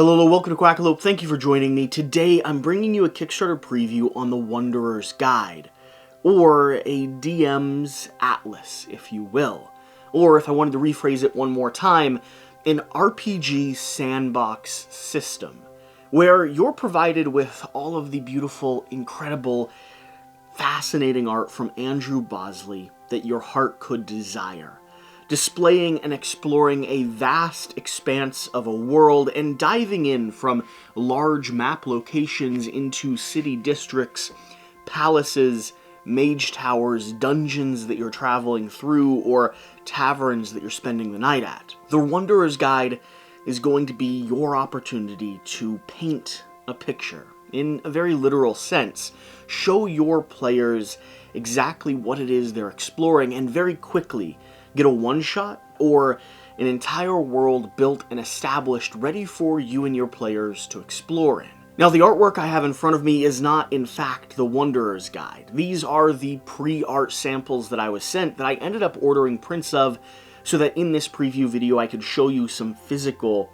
Hello, welcome to Quackalope. Thank you for joining me. Today, I'm bringing you a Kickstarter preview on the Wanderer's Guide, or a DM's Atlas, if you will. Or, if I wanted to rephrase it one more time, an RPG Sandbox system, where you're provided with all of the beautiful, incredible, fascinating art from Andrew Bosley that your heart could desire, displaying and exploring a vast expanse of a world and diving in from large map locations into city districts, palaces, mage towers, dungeons that you're traveling through, or taverns that you're spending the night at. The Wanderer's Guide is going to be your opportunity to paint a picture, in a very literal sense. Show your players exactly what it is they're exploring, and very quickly get a one-shot or an entire world built and established ready for you and your players to explore in. Now, the artwork I have in front of me is not, in fact, the Wanderer's Guide. These are the pre-art samples that I was sent that I ended up ordering prints of so that in this preview video I could show you some physical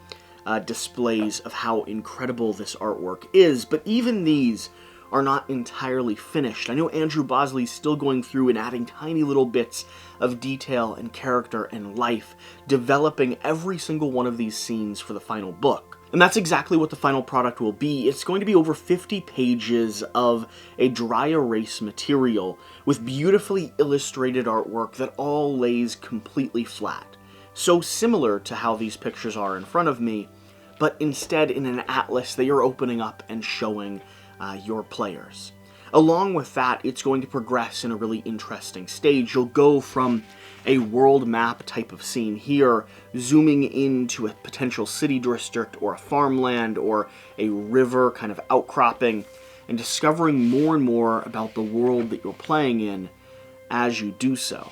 displays of how incredible this artwork is. But even these are not entirely finished. I know Andrew Bosley's still going through and adding tiny little bits of detail and character and life, developing every single one of these scenes for the final book. And that's exactly what the final product will be. It's going to be over 50 pages of a dry erase material with beautifully illustrated artwork that all lays completely flat. So similar to how these pictures are in front of me, but instead in an atlas that you're opening up and showing your players. Along with that, it's going to progress in a really interesting stage. You'll go from a world map type of scene here, zooming into a potential city district or a farmland or a river kind of outcropping, and discovering more and more about the world that you're playing in as you do so.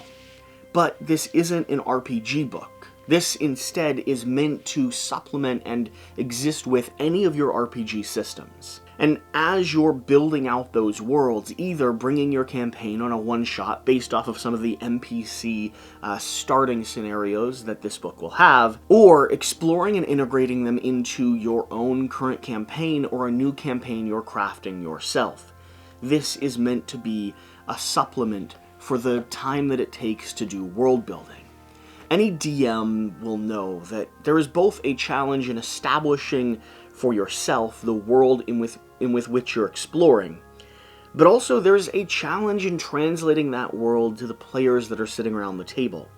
But this isn't an RPG book. This instead is meant to supplement and exist with any of your RPG systems. And as you're building out those worlds, either bringing your campaign on a one-shot based off of some of the NPC starting scenarios that this book will have, or exploring and integrating them into your own current campaign or a new campaign you're crafting yourself. This is meant to be a supplement for the time that it takes to do world building. Any DM will know that there is both a challenge in establishing for yourself the world in with which you're exploring, but also there's a challenge in translating that world to the players that are sitting around the table.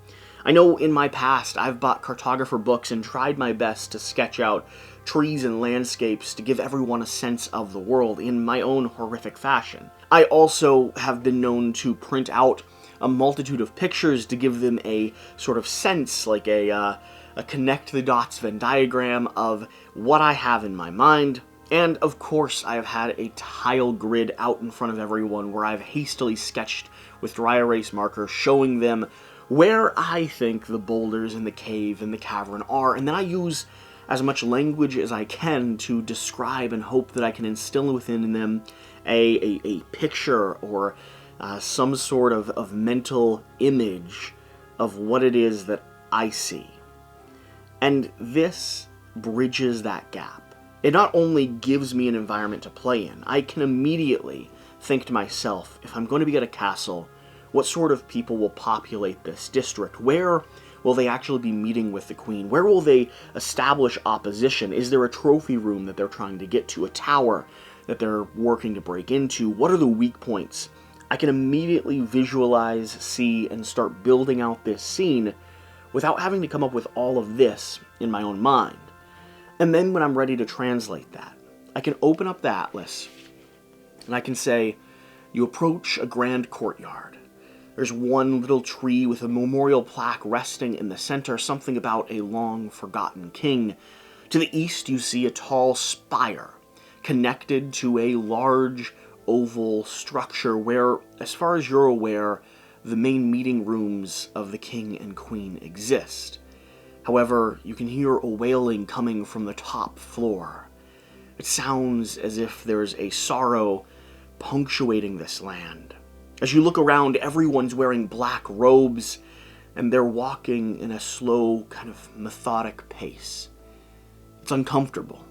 I know in my past I've bought cartographer books and tried my best to sketch out trees and landscapes to give everyone a sense of the world in my own horrific fashion. I also have been known to print out a multitude of pictures to give them a sort of sense, like a connect the dots Venn diagram of what I have in my mind. And of course, I have had a tile grid out in front of everyone where I've hastily sketched with dry erase marker, showing them where I think the boulders in the cave and the cavern are, and then I use as much language as I can to describe and hope that I can instill within them a picture or some sort of mental image of what it is that I see. And this bridges that gap. It not only gives me an environment to play in, I can immediately think to myself, if I'm going to be at a castle, what sort of people will populate this district? Where will they actually be meeting with the queen? Where will they establish opposition? Is there a trophy room that they're trying to get to? A tower that they're working to break into? What are the weak points? I can immediately visualize, see, and start building out this scene without having to come up with all of this in my own mind. And then when I'm ready to translate that, I can open up the atlas and I can say, you approach a grand courtyard. There's one little tree with a memorial plaque resting in the center, something about a long-forgotten king. To the east, you see a tall spire connected to a large oval structure where, as far as you're aware, the main meeting rooms of the king and queen exist. However, you can hear a wailing coming from the top floor. It sounds as if there's a sorrow punctuating this land. As you look around, everyone's wearing black robes, and they're walking in a slow, kind of methodic pace. It's uncomfortable.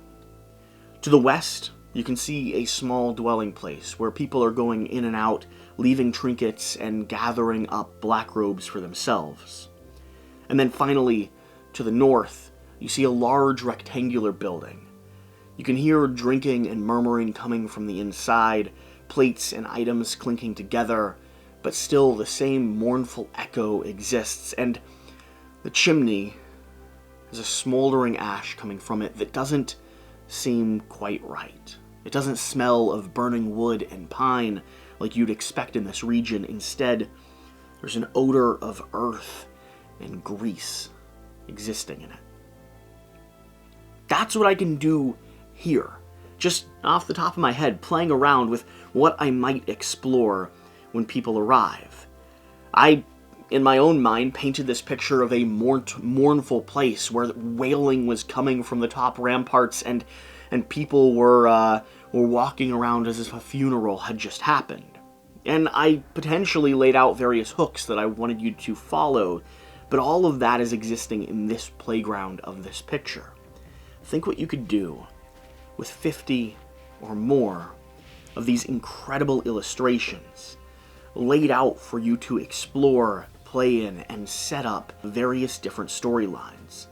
To the west, you can see a small dwelling place where people are going in and out, leaving trinkets and gathering up black robes for themselves. And then finally, to the north, you see a large rectangular building. You can hear drinking and murmuring coming from the inside, plates and items clinking together, but still the same mournful echo exists, and the chimney has a smoldering ash coming from it that doesn't seem quite right. It doesn't smell of burning wood and pine like you'd expect in this region. Instead, there's an odor of earth and grease existing in it. That's what I can do here, just off the top of my head, playing around with what I might explore when people arrive. I, in my own mind, painted this picture of a mournful place where wailing was coming from the top ramparts and people were walking around as if a funeral had just happened. And I potentially laid out various hooks that I wanted you to follow, but all of that is existing in this playground of this picture. Think what you could do with 50 or more of these incredible illustrations laid out for you to explore, play in, and set up various different storylines.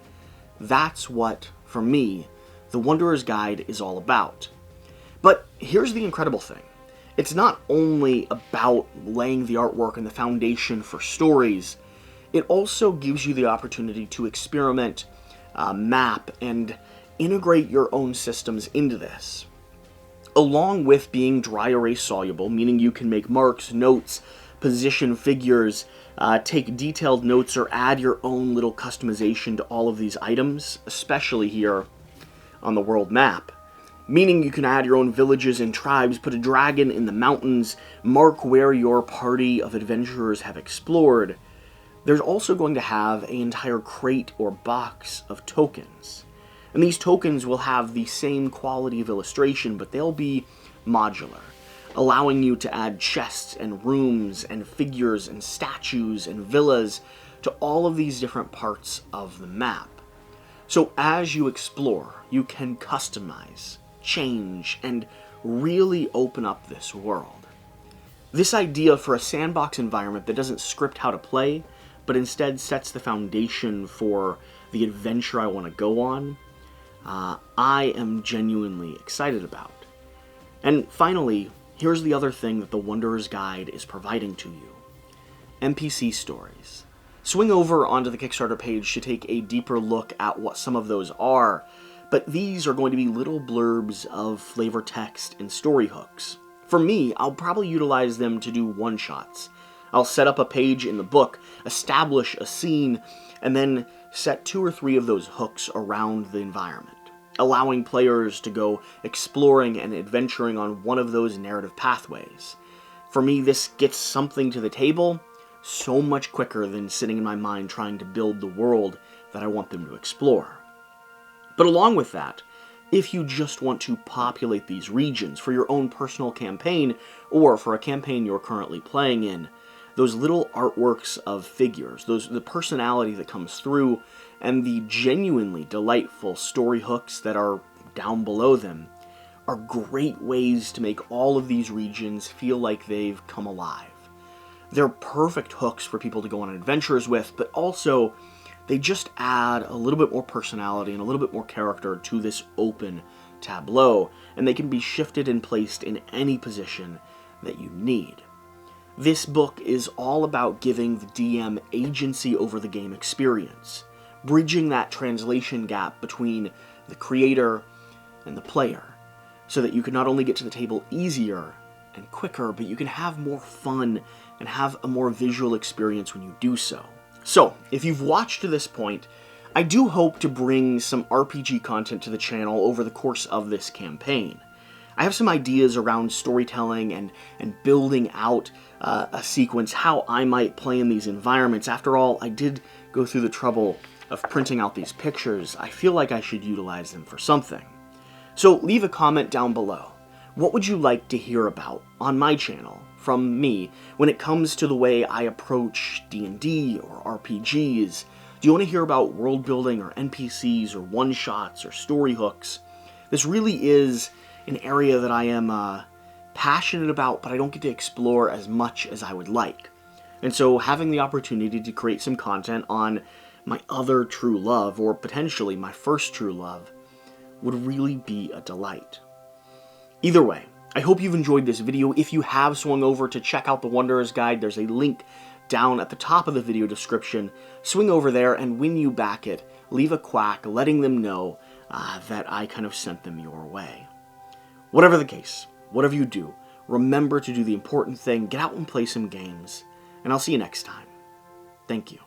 That's what, for me, The Wanderer's Guide is all about. But here's the incredible thing. It's not only about laying the artwork and the foundation for stories, it also gives you the opportunity to experiment, map, and integrate your own systems into this. Along with being dry erase soluble, meaning you can make marks, notes, position figures, take detailed notes, or add your own little customization to all of these items, especially here on the world map. Meaning you can add your own villages and tribes, put a dragon in the mountains, mark where your party of adventurers have explored. There's also going to have an entire crate or box of tokens. And these tokens will have the same quality of illustration, but they'll be modular, allowing you to add chests and rooms and figures and statues and villas to all of these different parts of the map. So as you explore, you can customize, change, and really open up this world. This idea for a sandbox environment that doesn't script how to play, but instead sets the foundation for the adventure I want to go on, I am genuinely excited about. And finally, here's the other thing that the Wanderer's Guide is providing to you. NPC stories. Swing over onto the Kickstarter page to take a deeper look at what some of those are, but these are going to be little blurbs of flavor text and story hooks. For me, I'll probably utilize them to do one-shots. I'll set up a page in the book, establish a scene, and then set 2 or 3 of those hooks around the environment, allowing players to go exploring and adventuring on one of those narrative pathways. For me, this gets something to the table so much quicker than sitting in my mind trying to build the world that I want them to explore. But along with that, if you just want to populate these regions for your own personal campaign, or for a campaign you're currently playing in, those little artworks of figures, the personality that comes through, and the genuinely delightful story hooks that are down below them, are great ways to make all of these regions feel like they've come alive. They're perfect hooks for people to go on adventures with, but also they just add a little bit more personality and a little bit more character to this open tableau, and they can be shifted and placed in any position that you need. This book is all about giving the DM agency over the game experience, bridging that translation gap between the creator and the player, so that you can not only get to the table easier and quicker, but you can have more fun and have a more visual experience when you do so. So, if you've watched to this point, I do hope to bring some RPG content to the channel over the course of this campaign. I have some ideas around storytelling and building out a sequence, how I might play in these environments. After all, I did go through the trouble of printing out these pictures. I feel like I should utilize them for something. So leave a comment down below. What would you like to hear about on my channel from me when it comes to the way I approach D&D or RPGs? Do you want to hear about world building or NPCs or one-shots or story hooks? This really is an area that I am passionate about, but I don't get to explore as much as I would like. And so having the opportunity to create some content on my other true love, or potentially my first true love, would really be a delight. Either way, I hope you've enjoyed this video. If you have swung over to check out the Wanderer's Guide, there's a link down at the top of the video description. Swing over there, and when you back it, leave a quack letting them know that I kind of sent them your way. Whatever the case, whatever you do, remember to do the important thing, get out and play some games, and I'll see you next time. Thank you.